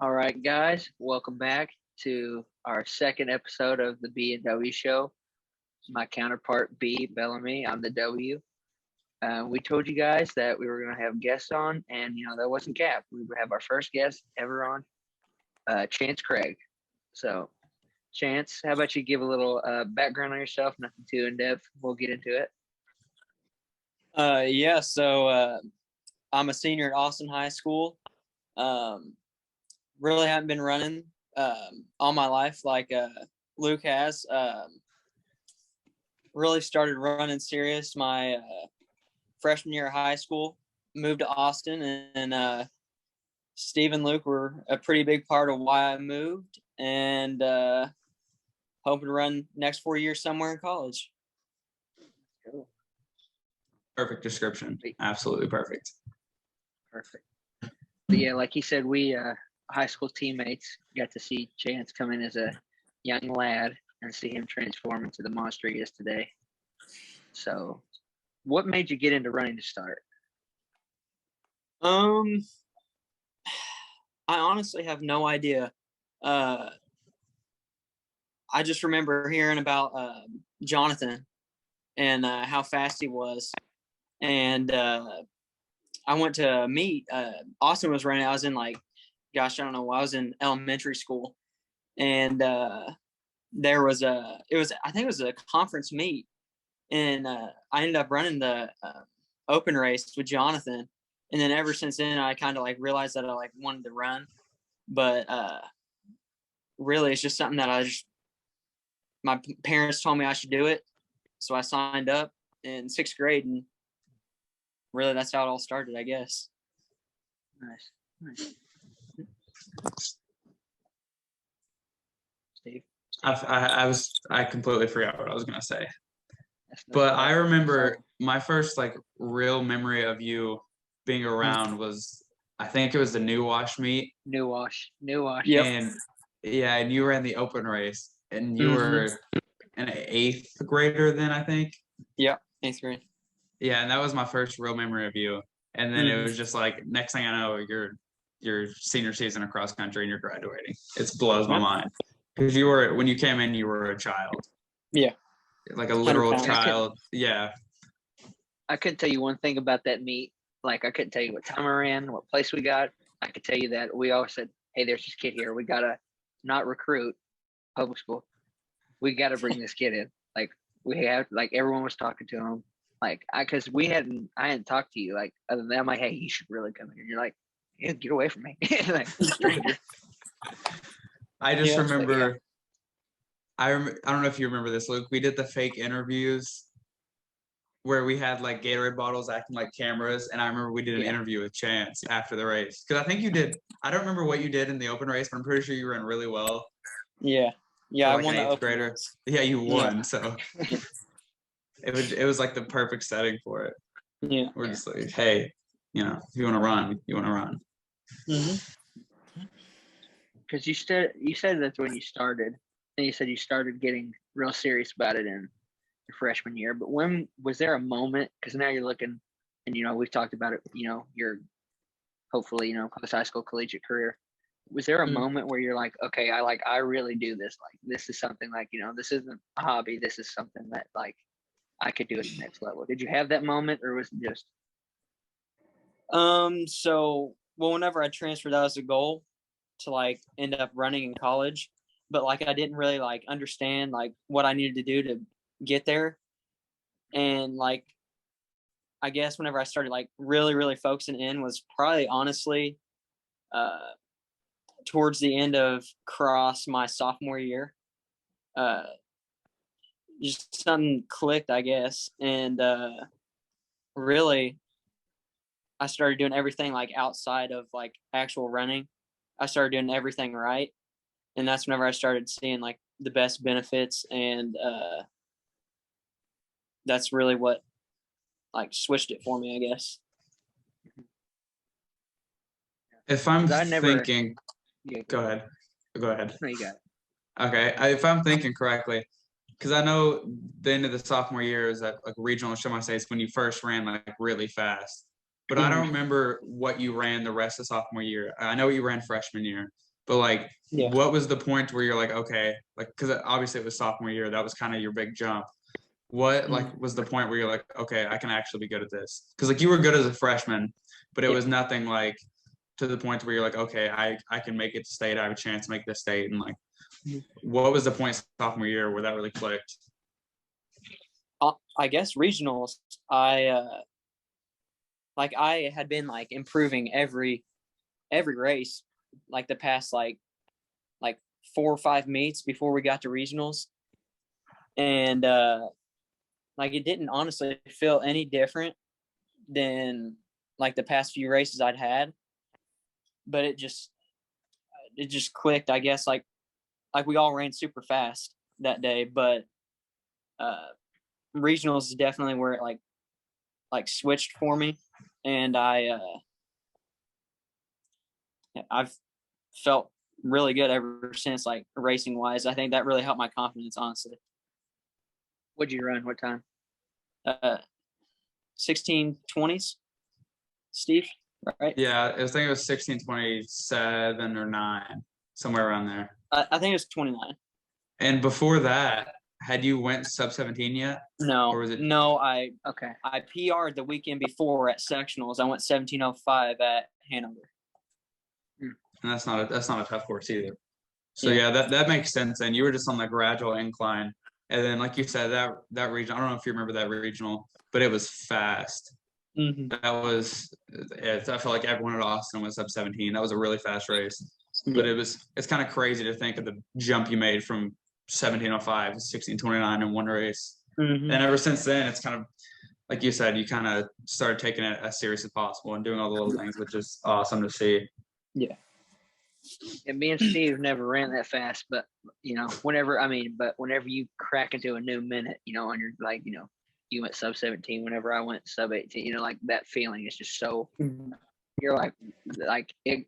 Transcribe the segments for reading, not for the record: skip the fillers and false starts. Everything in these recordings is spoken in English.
All right, guys, welcome back to our second episode of the B and W Show. My counterpart B Bellamy, I'm the W. We told you guys that we were going to have guests on, and that wasn't Cap. We would have our first guest ever on, Chance Craig. So, Chance, how about you give a little background on yourself? Nothing too in depth. We'll get into it. So I'm a senior at Austin High School. Really haven't been running all my life like Luke has. Really started running serious my freshman year of high school. Moved to Austin, and Steve and Luke were a pretty big part of why I moved, and hoping to run next 4 years somewhere in college. Cool. Perfect description. Absolutely perfect. Perfect. But yeah, like he said, we high school teammates got to see Chance come in as a young lad and see him transform into the monster he is today. So, what made you get into running to start? I honestly have no idea. I just remember hearing about Jonathan and how fast he was. And I went to meet. Austin was running. I was in I was in elementary school. And there was I think it was a conference meet. And I ended up running the open race with Jonathan. And then ever since then, I kind of realized that I wanted to run. But really, it's just something that my parents told me I should do it. So I signed up in sixth grade, and really that's how it all started, I guess. Nice. Steve? I completely forgot what I was going to say. But I remember my first real memory of you being around was, I think it was the New Wash meet. New Wash. Yep. And you ran the open race, and you were an eighth grader then, I think. Yep, eighth grade. Yeah, and that was my first real memory of you. And then it was just next thing I know, your senior season of cross country and you're graduating. It blows my mind. Because when you came in, you were a child. Yeah. Like a literal child. Yeah. I couldn't tell you one thing about that meet. I couldn't tell you what time I ran, what place we got. I could tell you that we always said, hey, there's this kid here. We got to not recruit public school. We got to bring this kid in. We have, everyone was talking to him. Because I hadn't talked to you. Other than that, I'm hey, you should really come here. And you're yeah, get away from me. Stranger. I just remember, I don't know if you remember this, Luke. We did the fake interviews where we had Gatorade bottles acting like cameras, and I remember we did an interview with Chance after the race. Because I think you did. I don't remember what you did in the open race, but I'm pretty sure you ran really well. Yeah, I won the open grader. race. Yeah, you won. So it was the perfect setting for it. Yeah, we're just hey, if you want to run, you want to run. Because you said that's when you started, and you said you started getting real serious about it in your freshman year. But when was there a moment? Because now you're looking, and we've talked about it. Your hopefully post high school collegiate career. Was there a moment where you're okay, I really do this. This is something this isn't a hobby. This is something that I could do at the next level. Did you have that moment, or was it just? Whenever I transferred, that was a goal to end up running in college, but I didn't really understand what I needed to do to get there. And I guess whenever I started really focusing in was probably honestly towards the end of cross my sophomore year. Just something clicked, I guess, and really I started doing everything outside of actual running. I started doing everything right, and that's whenever I started seeing the best benefits, and that's really what switched it for me, I guess. If I'm thinking, go ahead. No, you got it. Okay, if I'm thinking correctly, because I know the end of the sophomore year is at regional show my states when you first ran really fast, but I don't remember what you ran the rest of sophomore year. I know what you ran freshman year, but like, Yeah. what was the point where you're like, okay, like, because obviously it was sophomore year, that was kind of your big jump. What like was the point where you're like, okay, I can actually be good at this? Because like you were good as a freshman, but it Yeah. was nothing like to the point where you're like, okay, I can make it to state. I have a chance to make this state. And like, what was the point sophomore year where that really clicked? I guess regionals. I had been like improving every race, like the past like 4 or 5 meets before we got to regionals, and like it didn't honestly feel any different than like the past few races I'd had, but it just clicked, I guess. Like we all ran super fast that day, but regionals is definitely where it like switched for me, and I've felt really good ever since, like racing wise. I think that really helped my confidence, honestly. What'd you run? What time? 16:20s, Steve, right? Yeah, I think it was 16:27 or 9, somewhere around there. I think it was 29. And before that, had you went sub 17 yet? No, Or was it? no, Okay. I PR'd the weekend before at sectionals. I went 17:05 at Hanover. And that's not a tough course either. So Yeah. yeah, that makes sense. And you were just on the gradual incline, and then like you said, that region. I don't know if you remember that regional, but it was fast. Mm-hmm. That was. I felt like everyone at Austin was sub 17. That was a really fast race. But it's kind of crazy to think of the jump you made from 17:05 to 16:29 in one race. Mm-hmm. And ever since then, it's kind of like you said, you kind of started taking it as serious as possible and doing all the little things, which is awesome to see. Yeah. And me and Steve never ran that fast, but whenever you crack into a new minute, on your like, you went sub 17, whenever I went sub 18, like that feeling is just so. Mm-hmm. You're like it,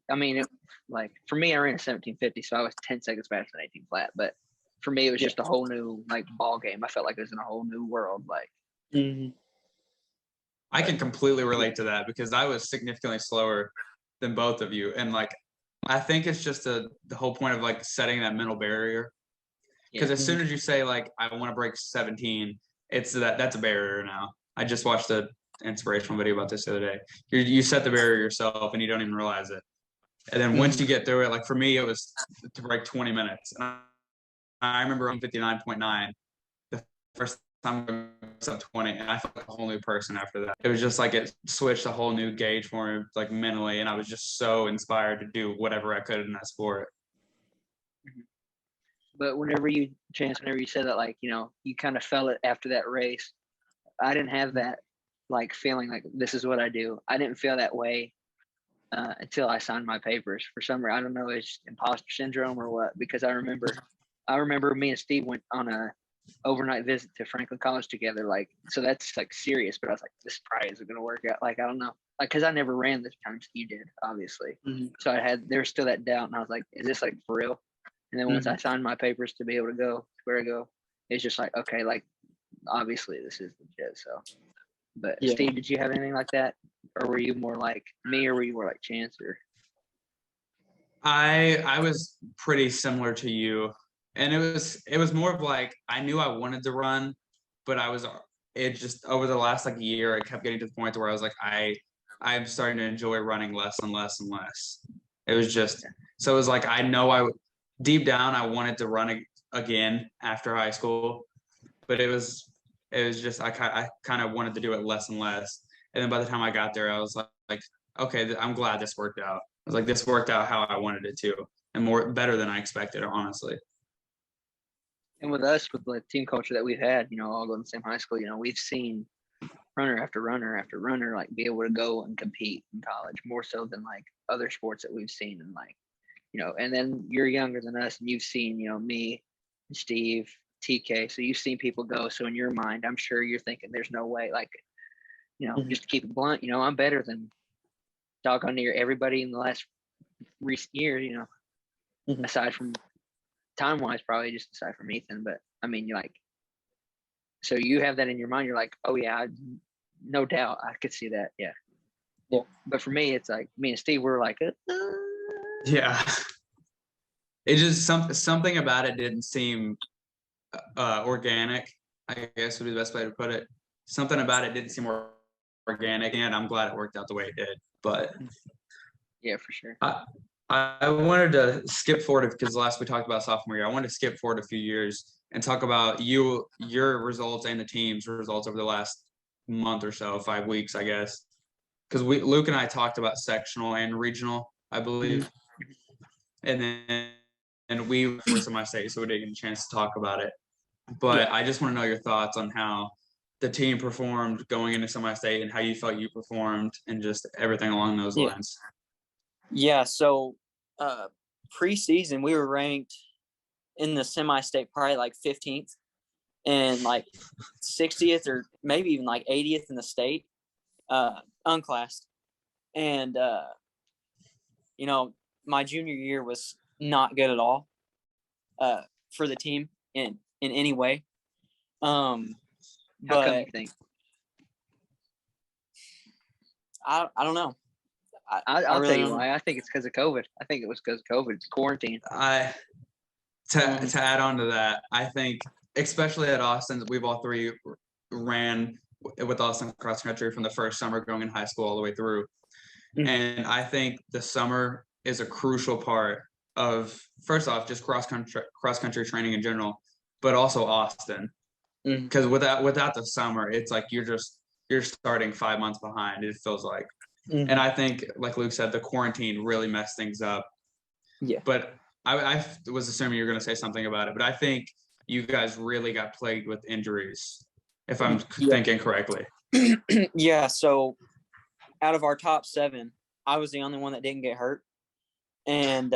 like for me, I ran a 17:50, so I was 10 seconds faster than 18 flat. But for me, it was just a whole new like ball game. I felt like it was in a whole new world. Like, Mm-hmm. I can completely relate to that because I was significantly slower than both of you, and like I think it's just the whole point of like setting that mental barrier. Because as soon as you say like I want to break 17, it's that's a barrier now. I just watched a inspirational video about this the other day. You set the barrier yourself and you don't even realize it. And then once you get through it, like for me, it was to break 20 minutes. And I remember on 59.9, the first time I was up 20, and I felt like a whole new person after that. It was just like it switched a whole new gauge for me, like mentally, and I was just so inspired to do whatever I could in that sport. But whenever you said that, like, you kind of felt it after that race. I didn't have that like feeling like this is what I do. I didn't feel that way until I signed my papers. For some reason, I don't know, it's imposter syndrome or what. Because I remember me and Steve went on a overnight visit to Franklin College together. Like, so that's like serious. But I was like, this probably isn't gonna work out. Like, I don't know. Like, because I never ran this time, so you did, obviously. Mm-hmm. So there was still that doubt, and I was like, is this like for real? And then once I signed my papers to be able to go where I go, it's just like, okay, like obviously this is legit. So, but Steve, did you have anything like that, or were you more like me, or were you more like Chance? Or I was pretty similar to you, and it was more of like I knew I wanted to run, but it just over the last like year, I kept getting to the point where I was like I'm starting to enjoy running less and less and less. It was just so it was like I know deep down I wanted to run again after high school, but it was just I kind of wanted to do it less and less. And then by the time I got there, I was like okay, I'm glad this worked out. I was like, this worked out how I wanted it to, and better than I expected, honestly. And with us, with the team culture that we've had, all going to the same high school, we've seen runner after runner after runner like be able to go and compete in college more so than like other sports that we've seen. And like, and then you're younger than us, and you've seen, me, Steve, TK. So you've seen people go. So in your mind, I'm sure you're thinking, there's no way. Like, just to keep it blunt, I'm better than doggone near everybody in the last recent years. Aside from time wise, probably just aside from Ethan. But I mean, you're like, so you have that in your mind. You're like, oh yeah, no doubt, I could see that. Yeah. Yeah. But for me, it's like me and Steve were like, yeah. it just something about it didn't seem organic, I guess would be the best way to put it. Something about it didn't seem more organic, and I'm glad it worked out the way it did. But Yeah, for sure. I wanted to skip forward because last we talked about sophomore year. I wanted to skip forward a few years and talk about your results and the team's results over the last month or so, 5 weeks, I guess. Because Luke and I talked about sectional and regional, I believe, and then we were semi-state, so we didn't get a chance to talk about it. But I just want to know your thoughts on how the team performed going into semi-state and how you felt you performed and just everything along those lines. Yeah. So preseason, we were ranked in the semi-state probably like 15th and like 60th or maybe even like 80th in the state, unclassed. And, my junior year was not good at all for the team in any way. How come But you think? I don't know. I'll really tell you don't know. why. I think it's because of COVID. I think it was because of COVID. It's quarantine. To add on to that, I think especially at Austin, we've all three ran with Austin cross country from the first summer going in high school all the way through. And I think the summer is a crucial part of, first off, just cross country training in general, but also Austin. Because without the summer, it's like you're starting 5 months behind, it feels like. And I think, like Luke said, the quarantine really messed things up. Yeah. But I was assuming you were going to say something about it, but I think you guys really got plagued with injuries, if I'm thinking correctly. Yeah. So out of our top 7, I was the only one that didn't get hurt. And,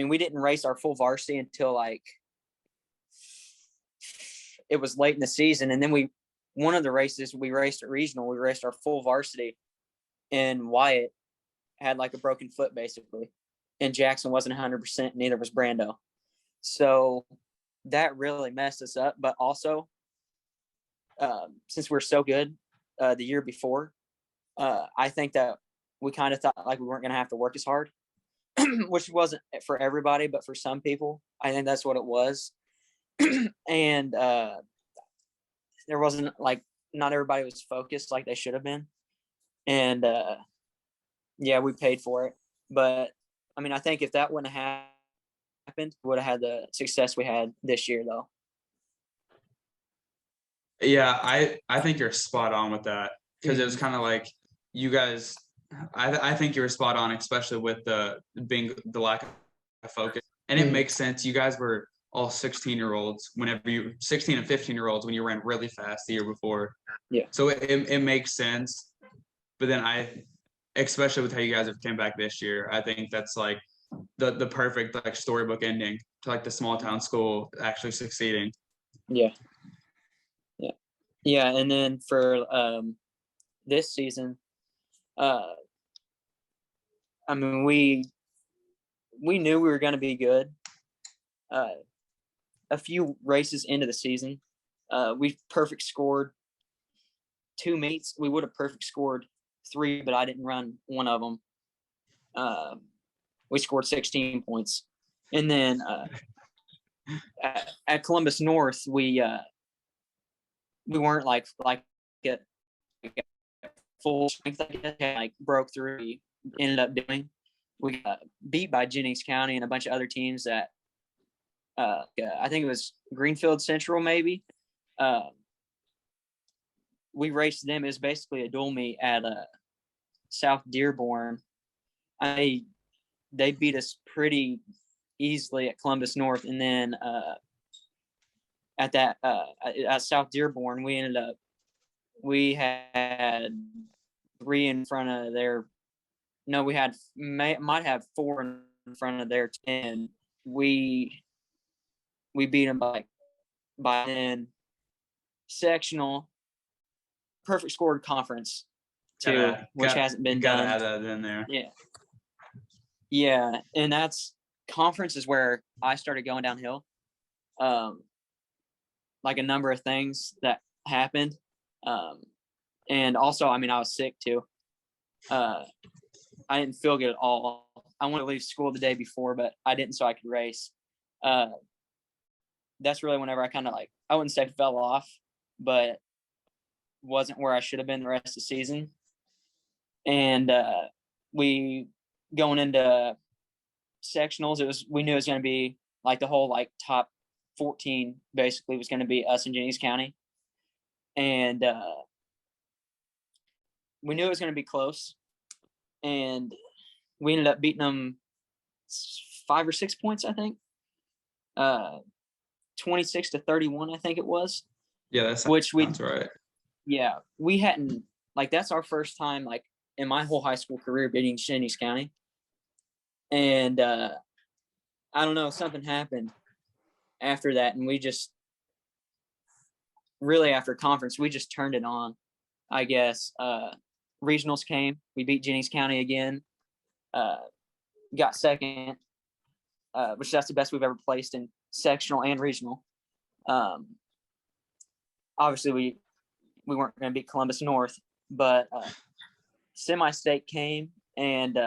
we didn't race our full varsity until like it was late in the season. And then one of the races we raced at regional, we raced our full varsity, and Wyatt had like a broken foot basically. And Jackson wasn't 100%, neither was Brando. So that really messed us up. But also, since we're so good the year before, I think that we kind of thought like we weren't going to have to work as hard, which wasn't for everybody, but for some people, I think that's what it was. And there wasn't like, not everybody was focused like they should have been. And we paid for it. But I think if that wouldn't have happened, we would have had the success we had this year, though. Yeah, I think you're spot on with that, because it was kind of like you guys. I think you were spot on, especially with the lack of focus, and it makes sense. You guys were all 16-year-olds 16 and 15-year-olds when you ran really fast the year before. Yeah. So it makes sense, but then especially with how you guys have came back this year, I think that's like the perfect like storybook ending to like the small town school actually succeeding. Yeah. And then for this season, we knew we were going to be good. A few races into the season, we perfect scored 2 meets. We would have perfect scored 3, but I didn't run one of them. We scored 16 points. And then at Columbus North, we weren't like at full strength, I guess, like broke through. We ended up doing. We got beat by Jennings County and a bunch of other teams that I think it was Greenfield Central, maybe. We raced them. It was basically a dual meet at South Dearborn. They beat us pretty easily at Columbus North, and then at South Dearborn, we had 3 in front of their. No, we might have 4 in front of their 10. We beat them by then. Sectional, perfect scored conference too, which hasn't been done. Gotta add that in there. Yeah, and that's conference is where I started going downhill. Like a number of things that happened, and also, I was sick too. I didn't feel good at all I wanted to leave school the day before, but I didn't, so I could race. That's really whenever I kind of like, I wouldn't say fell off, but wasn't where I should have been the rest of the season. And we going into sectionals, we knew it was going to be like the whole like top 14 basically was going to be us in Jennings County. And we knew it was going to be close. And we ended up beating them 5 or 6 points, I think. 26-31, I think it was. Yeah, that's right. Yeah, we hadn't, like, that's our first time, like, in my whole high school career beating Jennings County. And I don't know, something happened after that, and we just really, after conference, we just turned it on, I guess. Regionals came, we beat Jennings County again, got second, which that's the best we've ever placed in sectional and regional. Obviously we weren't going to beat Columbus North, but semi-state came, and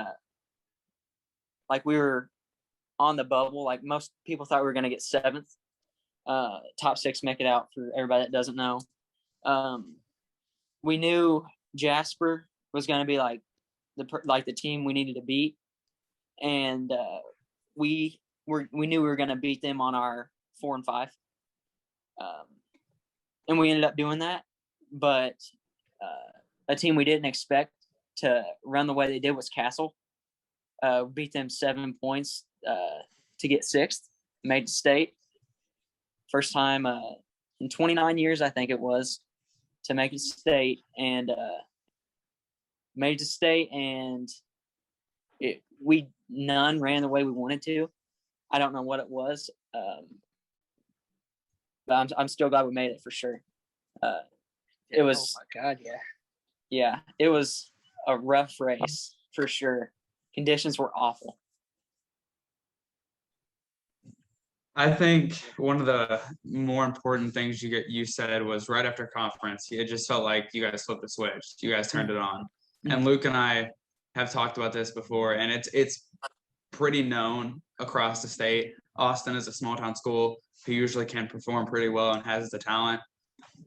like we were on the bubble. Like most people thought we were going to get 7th. Top 6 make it out, for everybody that doesn't know. We knew Jasper was going to be like the team we needed to beat, and we knew we were going to beat them on our 4 and 5, and we ended up doing that. But a team we didn't expect to run the way they did was Castle. Beat them 7 points to get 6th, made the state. First time in 29 years, I think it was, to make it state, and made it to state, and none ran the way we wanted to. I don't know what it was, but I'm still glad we made it, for sure. It was, oh my God, yeah, it was a rough race for sure. Conditions were awful. I think one of the more important things you said was right after conference, it just felt like you guys flipped the switch. You guys turned it on. Mm-hmm. And Luke and I have talked about this before, and it's pretty known across the state. Austin is a small town school who usually can perform pretty well and has the talent.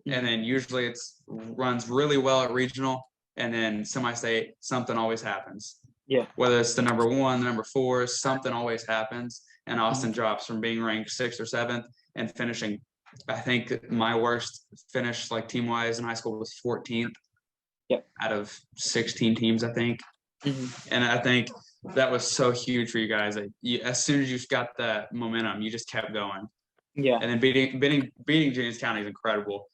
And then usually it's runs really well at regional, and then semi-state, something always happens. Yeah. Whether it's the number 1, the number 4, something always happens. And Austin drops from being ranked 6th or 7th and finishing. I think my worst finish, like team-wise in high school, was 14th. Yep. Out of 16 teams, I think. Mm-hmm. And I think that was so huge for you guys. As soon as you got that momentum, you just kept going. Yeah. And then beating Jennings County is incredible.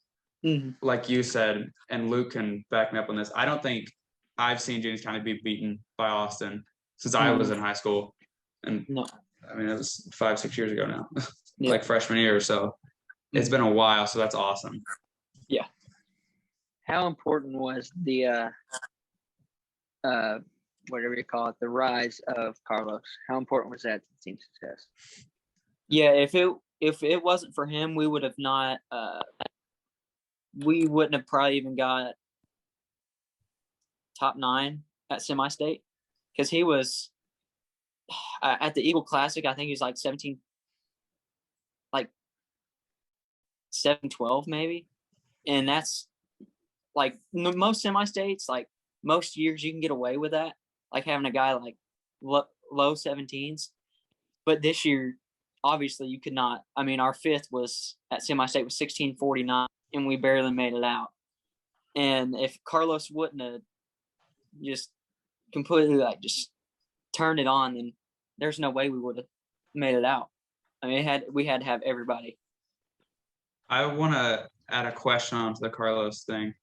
Mm-hmm. Like you said, and Luke can back me up on this, I don't think I've seen Jennings County be beaten by Austin since I was in high school. And no. I mean, it was 5-6 years ago now, Yeah. like freshman year or so. It's been a while, so that's awesome. Yeah. How important was the whatever you call it, the rise of Carlos? How important was that to the team's success? Yeah, if it wasn't for him, we would have not. We wouldn't have probably even got top 9 at semi-state, because he was at the Eagle Classic. I think he was like 17, like 7-12 maybe, and that's like most semi-states. Like most years, you can get away with that, like having a guy like low 17s. But this year, obviously, you could not. I mean, our 5th was at semi-state was 16:49, and we barely made it out. And if Carlos wouldn't have just completely like just turned it on, then there's no way we would have made it out. I mean, we had to have everybody. I want to add a question onto the Carlos thing.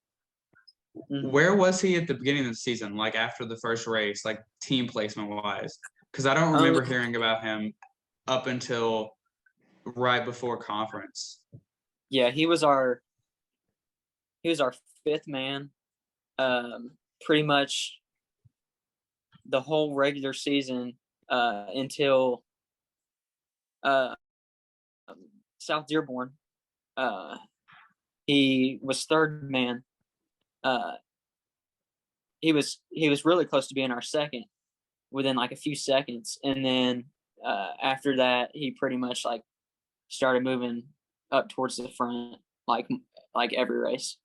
Mm-hmm. Where was he at the beginning of the season, like after the first race, like team placement wise? Because I don't remember hearing about him up until right before conference. Yeah, he was our 5th man, pretty much the whole regular season until South Dearborn. He was 3rd man. He was really close to being our 2nd within like a few seconds. And then after that, he pretty much like started moving up towards the front, like every race.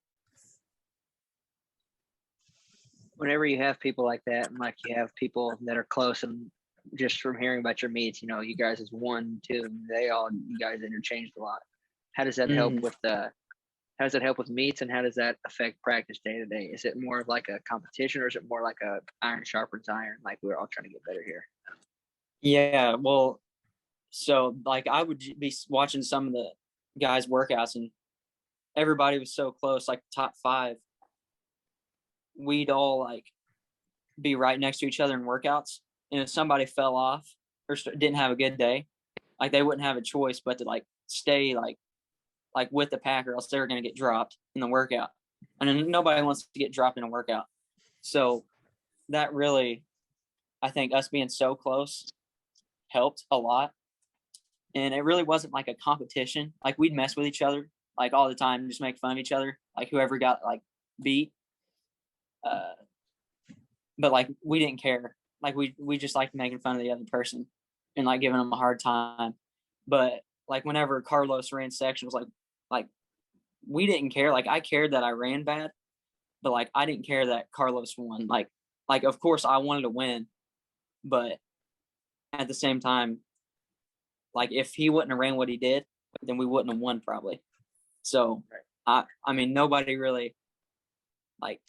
Whenever you have people like that, and like you have people that are close, and just from hearing about your meets, you know, you guys is 1, 2, you guys interchanged a lot. How does that help with how does that help with meets, and how does that affect practice day to day? Is it more of like a competition, or is it more like a iron sharpens iron, like we're all trying to get better here? Yeah, well, so like I would be watching some of the guys' workouts, and everybody was so close, like top 5. We'd all like be right next to each other in workouts, and if somebody fell off or didn't have a good day, like they wouldn't have a choice but to like stay like with the pack, or else they were going to get dropped in the workout. And then nobody wants to get dropped in a workout. So that really, I think us being so close helped a lot. And it really wasn't like a competition. Like we'd mess with each other like all the time, just make fun of each other, like whoever got like beat. But like we didn't care. Like we just liked making fun of the other person and like giving them a hard time. But like whenever Carlos ran sections, like we didn't care. Like I cared that I ran bad, but like I didn't care that Carlos won. Like of course I wanted to win, but at the same time, like if he wouldn't have ran what he did, then we wouldn't have won probably. So I mean nobody really like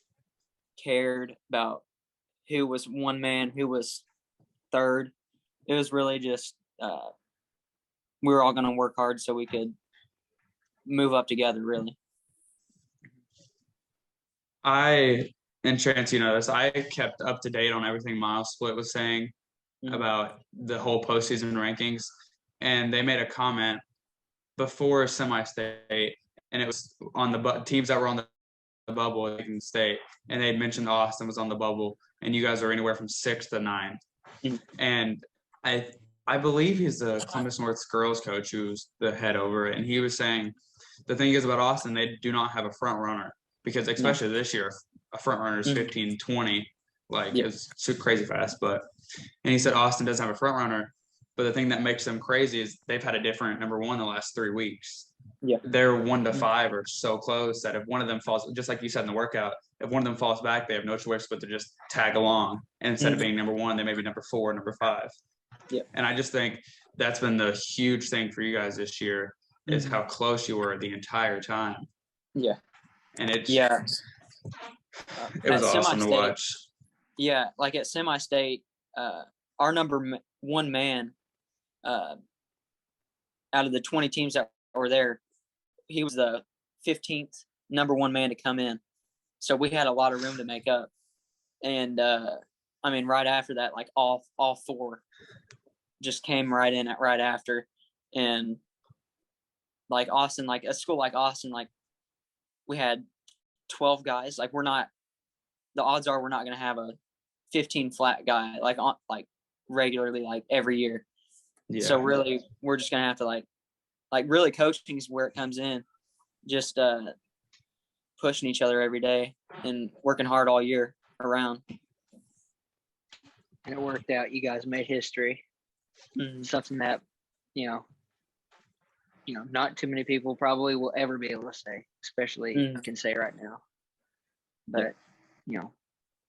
cared about who was one man, who was third. It was really just we were all going to work hard so we could move up together, really. And Chance, you know this, I kept up to date on everything Miles Split was saying about the whole postseason rankings. And they made a comment before semi-state, and it was on the teams that were on the bubble in state. And they'd mentioned Austin was on the bubble, and you guys are anywhere from 6th to 9th. And I believe he's the Columbus North's girls coach who's the head over it. And he was saying the thing is about Austin, they do not have a front runner, because especially this year, a front runner is 15-20, like it's crazy fast. And he said Austin doesn't have a front runner, but the thing that makes them crazy is they've had a different number 1 the last 3 weeks. Yeah, Their 1 to 5 are so close that if one of them falls, just like you said in the workout, if one of them falls back, they have no choice but to just tag along. And instead of being number 1, they may be number 4, number 5. Yeah. And I just think that's been the huge thing for you guys this year is how close you were the entire time. Yeah. And it was awesome to watch. Yeah, like at semi-state, our number 1 man out of the 20 teams that were there, he was the 15th number 1 man to come in. So we had a lot of room to make up. And I mean, right after that, like all 4 just came right in right after. And like Austin, like a school like Austin, like we had 12 guys. Like the odds are we're not going to have a 15 flat guy like regularly, like every year. Yeah. So really we're just going to have to like really coaching is where it comes in. Just pushing each other every day and working hard all year around. And it worked out. You guys made history. Something that, you know, not too many people probably will ever be able to say, especially I can say right now. But,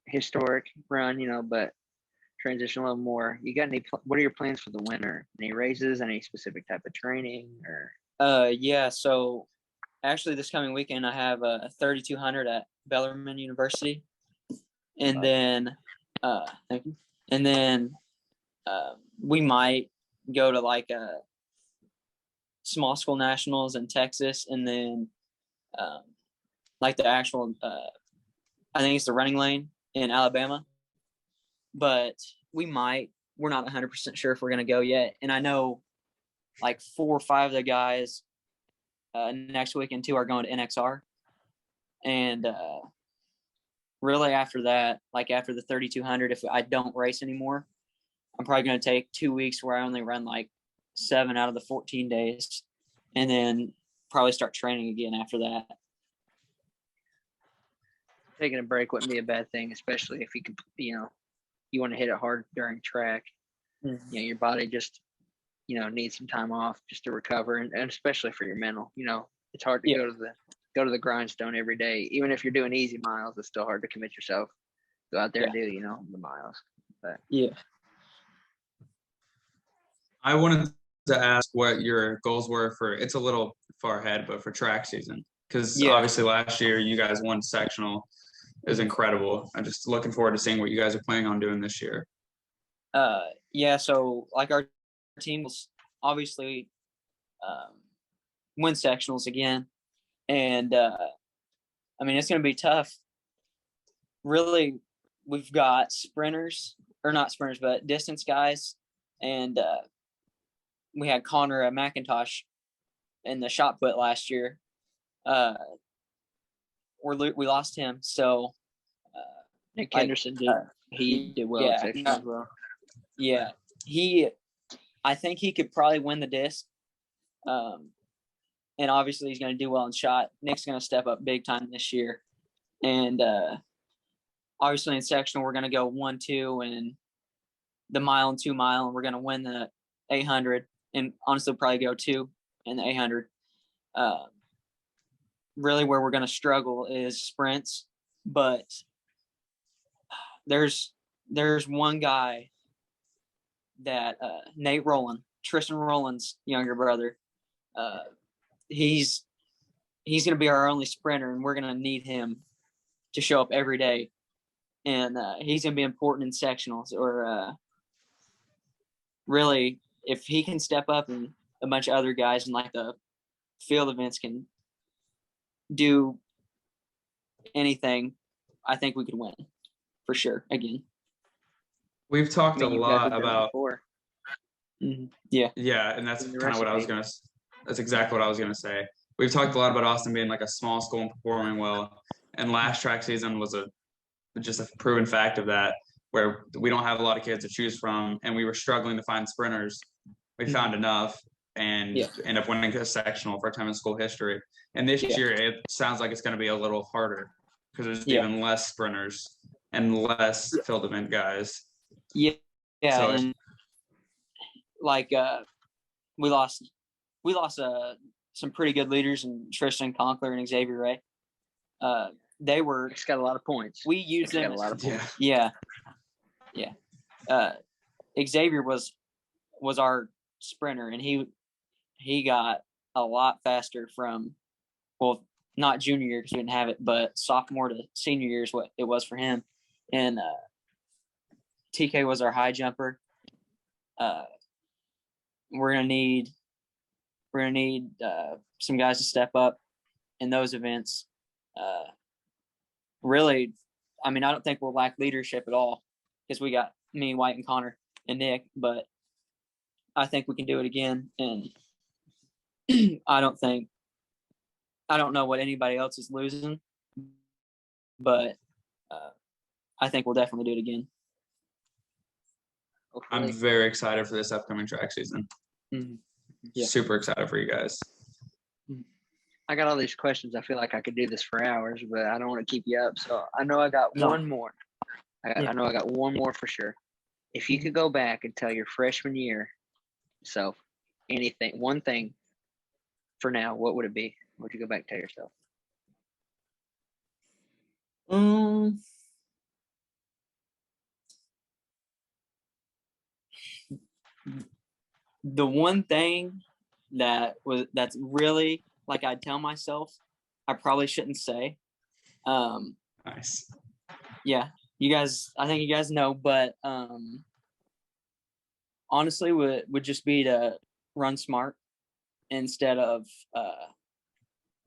historic run, but transition a little more. You got what are your plans for the winter? Any raises, any specific type of training or? Yeah. So actually this coming weekend, I have a 3,200 at Bellarmine University. And then, thank you. And then we might go to like a small school nationals in Texas, and then like the actual, I think it's the running lane in Alabama. But we're not 100% sure if we're going to go yet. And I know like 4 or 5 of the guys next weekend too are going to NXR. And really after that, like after the 3,200, if I don't race anymore, I'm probably going to take 2 weeks where I only run like 7 out of the 14 days, and then probably start training again after that. Taking a break wouldn't be a bad thing, especially if you could, you want to hit it hard during track. Mhm. You know, your body just, you know, needs some time off just to recover, and especially for your mental. You know, it's hard to Yeah. go to the grindstone every day. Even if you're doing easy miles, it's still hard to commit yourself. Go out there and do, you know, the miles. But Yeah. I wanted to ask what your goals were for, it's a little far ahead, but for track season. Because Yeah. obviously last year you guys won sectional. It was incredible. I'm just looking forward to seeing what you guys are planning on doing this year. Yeah, so like our team will obviously win sectionals again. And I mean, it's going to be tough. Really, we've got sprinters, or not sprinters, but distance guys. And we had Connor McIntosh in the shot put last year. We lost him. So Nick like, Henderson did well yeah, at section as well. Yeah, I think he could probably win the disc. And obviously he's going to do well in shot. Nick's going to step up big time this year. And obviously in sectional, we're going to go 1-2 and the mile and 2 mile, and we're going to win the 800 and honestly probably go 2 in the 800. Really where we're going to struggle is sprints, but there's one guy that Nate Rowland, Tristan Rowland's younger brother, he's going to be our only sprinter, and we're going to need him to show up every day. And he's going to be important in sectionals, or really, if he can step up and a bunch of other guys in like the field events can do anything, I think we could win for sure again. We've talked a You guys lot have done it about, before. yeah, and that's The kind of what I was recipe. that's exactly what I was gonna say. We've talked a lot about Austin being like a small school and performing well, and last track season was just a proven fact of that, where we don't have a lot of kids to choose from, and we were struggling to find sprinters. We found enough and end up winning a sectional for a time in school history. And this year, it sounds like it's going to be a little harder because there's even less sprinters and less field event guys. Yeah, So and like we lost some pretty good leaders in Tristan Conkler and Xavier Ray. They were. He's got a lot of points. We used them. Got a lot of points. Yeah. Xavier was our sprinter, and he got a lot faster from, well, not junior year because we didn't have it, but sophomore to senior year is what it was for him. And TK was our high jumper. We're gonna need some guys to step up in those events. Really, I mean, I don't think we'll lack leadership at all because we got me, White, and Connor and Nick, but I think we can do it again. And I don't know what anybody else is losing, but I think we'll definitely do it again. I'm very excited for this upcoming track season. Yeah. Super excited for you guys. I got all these questions. I feel like I could do this for hours, but I don't want to keep you up. So I know I got one more. I know I got one more for sure. If you could go back and tell your freshman year self anything, one thing for now, what would it be? What would you go back and tell yourself? The one thing that's really like I'd tell myself I probably shouldn't say. Nice. Yeah, I think you guys know, but honestly would just be to run smart instead of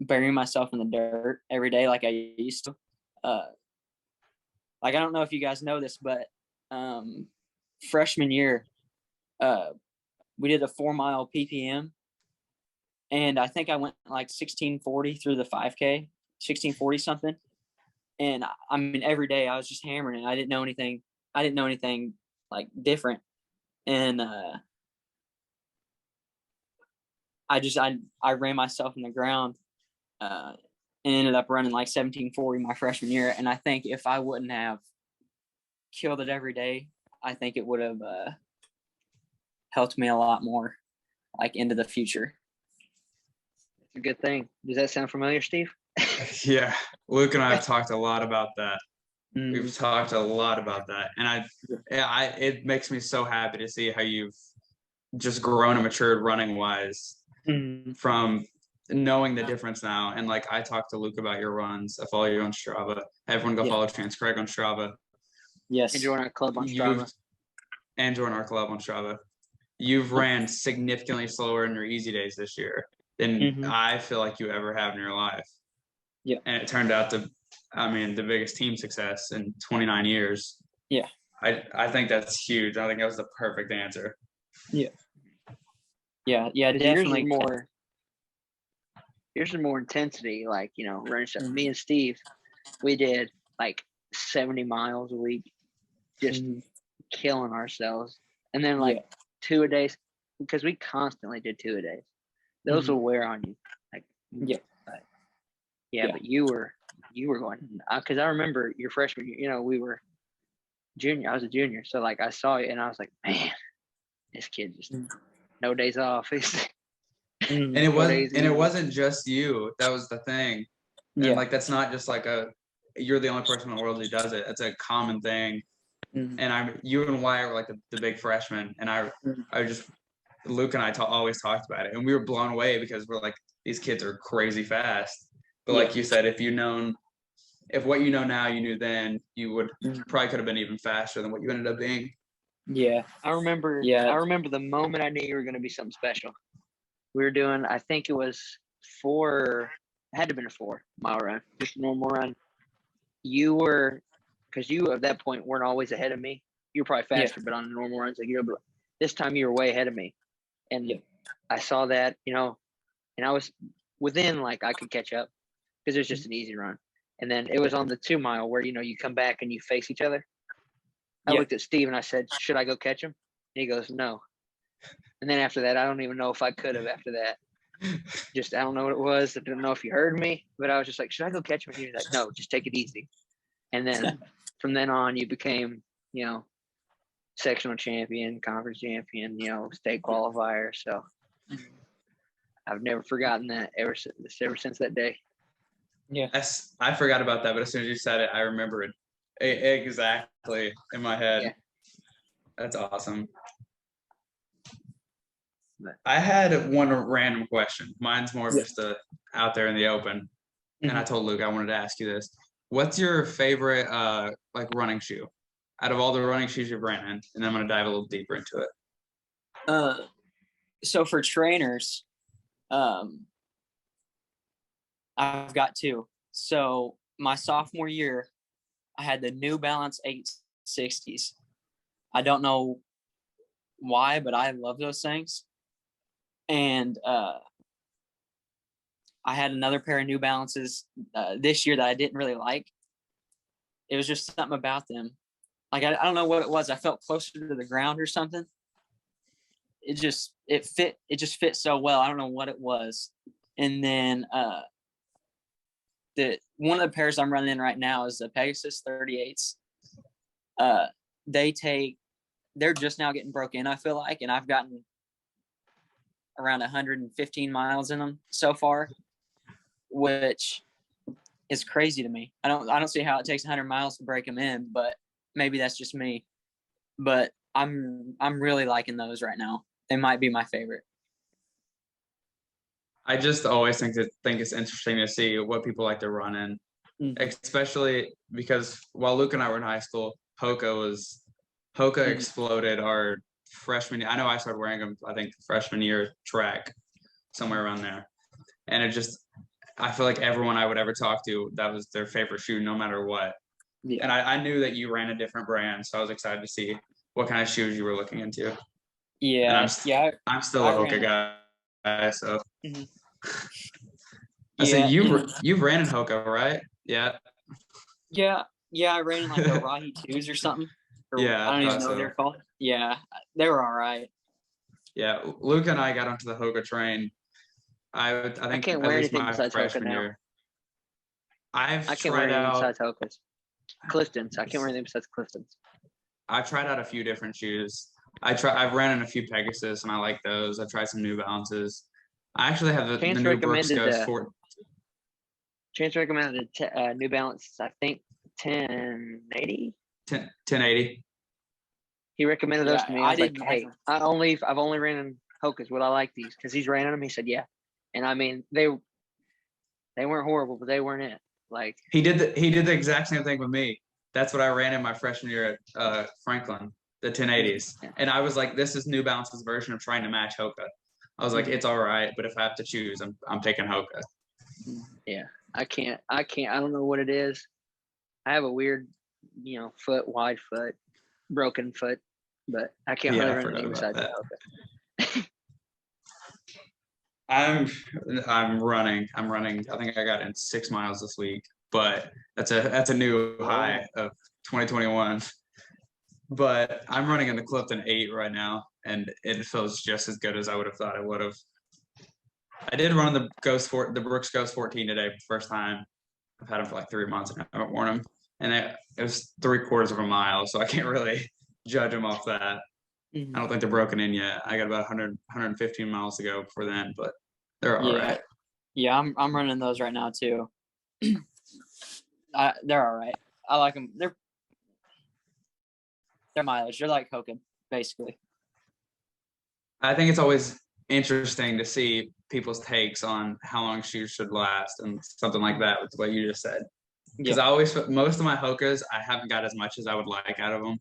burying myself in the dirt every day like I used to. Like, I don't know if you guys know this, but freshman year, we did a 4-mile PPM, and I think I went like 1640 through the 5K, 1640 something. And I mean, every day I was just hammering it. I didn't know anything like different. And I ran myself in the ground and ended up running like 1740 my freshman year. And I think if I wouldn't have killed it every day I think it would have helped me a lot more, like into the future. It's a good thing. Does that sound familiar, Steve? Yeah, Luke and I have talked a lot about that. Mm, We've talked a lot about that, and it makes me so happy to see how you've just grown and matured running wise mm, from knowing the difference now. And like I talked to Luke about your runs. I follow you on Strava. Everyone go Yeah. follow Chance Craig on Strava. yes. And join our club on You've Strava. and join our club on Strava. You've ran significantly slower in your easy days this year than Mhm. I feel like you ever have in your life. Yeah. And it turned out to, I mean, the biggest team success in 29 years. Yeah. I think that's huge. I think that was the perfect answer. Yeah, 'Cause definitely. Yours is more intensity, like, running stuff. Mhm. Me and Steve, we did like 70 miles a week, just Mhm. killing ourselves. And then like 2 a days, because we constantly did 2 a days. Those Mhm. will wear on you. Like, Yeah. but Yeah. but you were going, because I remember your freshman year, we were junior. I was a junior. So like I saw you and I was like, man, this kid just no days off. And Mhm. it wasn't just you. That was the thing. And Yeah. like that's not just like you're the only person in the world who does it. It's a common thing. Mhm. And you and Wyatt were like the big freshmen, and I just Luke and I always talked about it, and we were blown away because we're like, these kids are crazy fast. But Yeah. like you said, if what you know now you knew then, you would Mhm. probably could have been even faster than what you ended up being. Yeah. I remember the moment I knew you were going to be something special. We were doing, I think it was it had to have been a 4-mile run, just a normal run. You were, because you at that point weren't always ahead of me. You were probably faster, but on a normal runs, like this time you were way ahead of me. And I saw that, and I was within, like, I could catch up because it was just an easy run. And then it was on the 2-mile where, you come back and you face each other. I looked at Steve and I said, should I go catch him? And he goes, no. And then after that, I don't even know if I could have after that. Just, I don't know what it was. I didn't know if you heard me, but I was just like, should I go catch him? And he was like, no, just take it easy. And then from then on, you became, sectional champion, conference champion, state qualifier. So I've never forgotten that ever since that day. Yeah. I forgot about that, but as soon as you said it, I remember it exactly in my head. Yeah. That's awesome. I had one random question. Mine's more of just out there in the open. And I told Luke I wanted to ask you this. What's your favorite like running shoe out of all the running shoes you've ran in? And I'm gonna dive a little deeper into it. So for trainers, I've got 2. So my sophomore year, I had the New Balance 860s. I don't know why, but I love those things. And I had another pair of New Balances this year that I didn't really like. It was just something about them. Like, I don't know what it was. I felt closer to the ground or something. It just fit so well. I don't know what it was. And then one of the pairs I'm running in right now is the Pegasus 38s. They're just now getting broke in, I feel like, and I've gotten around 115 miles in them so far, which is crazy to me. I don't see how it takes 100 miles to break them in, but maybe that's just me. But I'm really liking those right now. They might be my favorite. I just always think it's interesting to see what people like to run in, especially because while Luke and I were in high school, Hoka exploded our freshman year. I know I started wearing them, I think, freshman year track, somewhere around there. And I feel like everyone I would ever talk to, that was their favorite shoe, no matter what. Yeah. And I knew that you ran a different brand, so I was excited to see what kind of shoes you were looking into. Yeah, I'm still a Hoka guy, so. Mm-hmm. I said you've ran in Hoka, right? Yeah. Yeah, I ran in like the Rahi 2s or something. Yeah, I don't even know what they're called. Yeah, they were all right. Yeah, Luke and I got onto the Hoka train. I think I can't wear anything besides Hoka now. Year. I can't wear anything besides Hokas. Cliftons. I can't wear anything besides Cliftons. I've tried out a few different shoes. I've ran in a few Pegasus and I like those. I tried some New Balances. I actually have the Chance new Brooks recommended Ghost 4. New Balance, I think 1080. 1080. He recommended those Yeah, to me. I I was like, didn't hey, like I've only ran in Hokas. Would I like these? Because he's ran in them. He said, yeah. And I mean, they weren't horrible, but they weren't it. Like, He did the exact same thing with me. That's what I ran in my freshman year at Franklin, the 1080s. Yeah. And I was like, this is New Balance's version of trying to match Hoka. I was like, it's all right, but if I have to choose, I'm taking Hoka. yeah, I can't. I don't know what it is. I have a weird, wide foot, broken foot, but I can't Yeah, really I run forgot anything about besides the Hoka. I'm running. I think I got in 6 miles this week, but that's a new high of 2021. But I'm running in the Clifton 8 right now, and it feels just as good as I would have thought it would have. I did run the Brooks Ghost 14 today for the first time. I've had them for like 3 months and I haven't worn them, and it was 3/4 of a mile, so I can't really judge them off that. I don't think they're broken in yet. I got about 100, 115 miles to go before then, but they're all right. Yeah, I'm running those right now too. They're all right. I like them. They're mileage. They're like Hoka, basically. I think it's always interesting to see people's takes on how long shoes should last and something like that with what you just said. Because most of my Hokas, I haven't got as much as I would like out of them.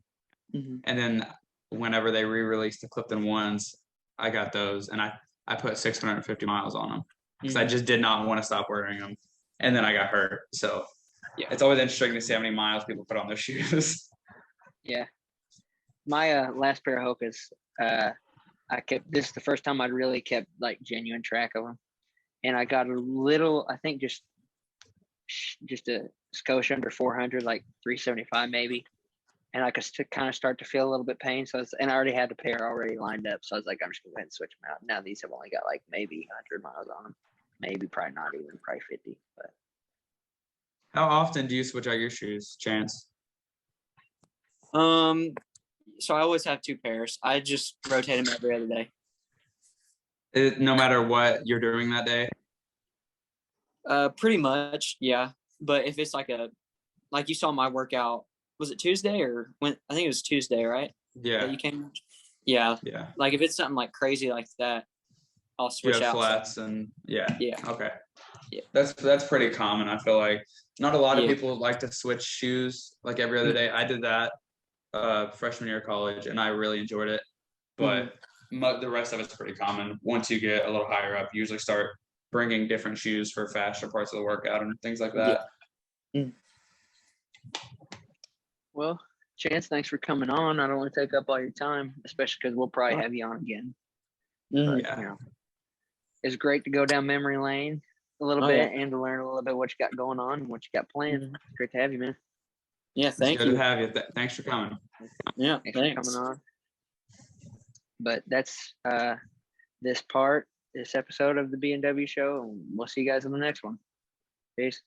And then whenever they re-released the Clifton ones, I got those and I put 650 miles on them because I just did not want to stop wearing them. And then I got hurt. So it's always interesting to see how many miles people put on their shoes. Yeah. My last pair of Hokas, this is the first time I'd really kept like genuine track of them. And I got a little, I think just a skosh under 400, like 375 maybe. And I could kind of start to feel a little bit pain. And I already had the pair already lined up. So I was like, I'm just going to go ahead and switch them out. Now these have only got like maybe 100 miles on them. Maybe, probably not even, probably 50. But How often do you switch out your shoes, Chance? So I always have 2 pairs. I just rotate them every other day. No matter what you're doing that day? Pretty much, yeah. But if it's like you saw my workout, was it Tuesday or when? I think it was Tuesday, right? Yeah. That you came. Yeah. Yeah. Like if it's something like crazy like that, I'll switch out flats and yeah. Okay. Yeah. That's pretty common. I feel like not a lot of people like to switch shoes like every other day. I did that freshman year of college and I really enjoyed it. But the rest of it's pretty common. Once you get a little higher up, you usually start bringing different shoes for faster parts of the workout and things like that. Yeah. Well, Chance, thanks for coming on. I don't want to take up all your time, especially because we'll probably have you on again. But, it's great to go down memory lane a little bit and to learn a little bit what you got going on and what you got planned. Great to have you, man. Yeah, thank you. Good to have you. Thanks for coming. Yeah, thanks for coming on. But that's this episode of the B&W show, and we'll see you guys in the next one. Peace.